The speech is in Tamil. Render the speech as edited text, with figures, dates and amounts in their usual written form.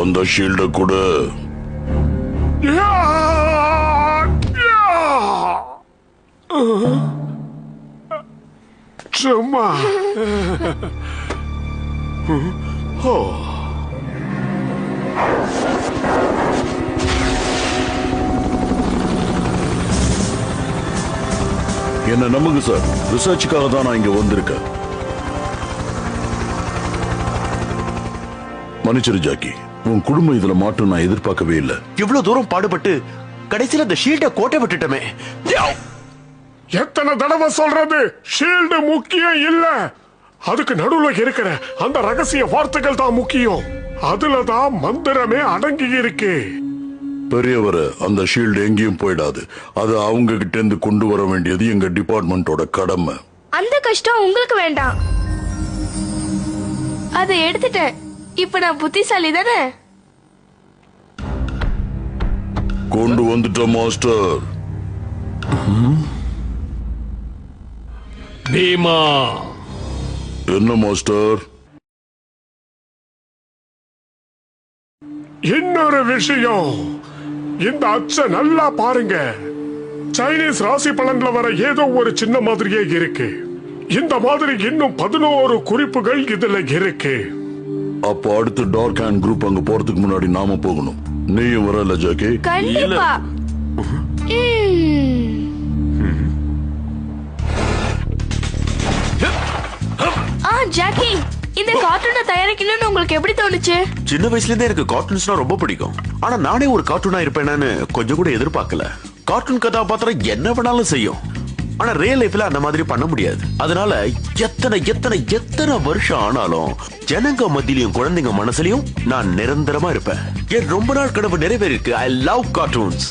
அந்த ஷீல்ட கூட சும்மா என்ன நம்புங்க சார், ரிசர்ச்சுக்காக தான் நான் இங்க வந்திருக்கேன். மன்னிச்சிரு ஜாக்கி, உன் குடும்பம் இதுல மாட்டும் நான் எதிர்பார்க்கவே இல்லை. இவ்வளவு தூரம் பாடுபட்டு கடைசியில அந்த ஷீல்ட கோட்டை விட்டுட்டமே. எத்தனை தடவை சொல்றது, ஷீல்டு முக்கியம் இல்ல, அதுக்கு நடுவுல இருக்கிற அந்த ரகசிய வார்த்தைகள் தான் முக்கியம். அதுலதான் மந்திரமே அடங்கி இருக்கு. பெரியவர, அந்த ஷீல்டு எங்கேயும் போயிடாது. அது அவங்க கிட்ட இருந்து கொண்டு வர வேண்டியது எங்க டிபார்ட்மெண்டோட கடமை. அந்த கஷ்டம் உங்களுக்கு வேண்டாம், அதை எடுத்துட்டேன். இப்ப நான் புத்திசாலி தானே? கொண்டு வந்துட்ட மாஸ்டர். பீமா, என்ன மாஸ்டர்? இன்னொரு விஷயம், இந்த அச்ச நல்லா பாருங்க. சைனீஸ் ராசி பலன்ல வர ஏதோ ஒரு சின்ன மாதிரியே இருக்கு. இந்த மாதிரி இன்னும் 11 குறிப்புகள் இதுல இருக்கு. அப்போ அடுத்து டார்க் ஹேண்ட் குரூப் அங்க போறதுக்கு முன்னாடி நாம போகணும். நீயும் வரல ஜாக்கி? கண்டிப்பா. ஜாக்கி, இந்த கார்ட்டூனை தயாரிக்கணும்னு உங்களுக்கு எப்படி தோணுச்சு? சின்ன வயசுல இருந்தே எனக்கு கார்ட்டூன்ஸ்னா ரொம்ப பிடிக்கும். ஆனா நானே ஒரு கார்ட்டூனா இருப்பேன்னு கொஞ்சம் கூட எதிர்பார்க்கல. கார்ட்டூன் கதாபாத்திரம் என்ன வேணாலும் செய்யும், ஆனா ரியல் லைஃப்ல அந்த மாதிரி பண்ண முடியாது. அதனால எத்தனை எத்தனை எத்தனை வருஷம் ஆனாலும் ஜனங்க மத்தியிலையும் குழந்தைங்க மனசுலயும் நான் நிரந்தரமா இருப்பேன். என் ரொம்ப நாள் கனவு நிறைவேறிருக்கு. I love cartoons.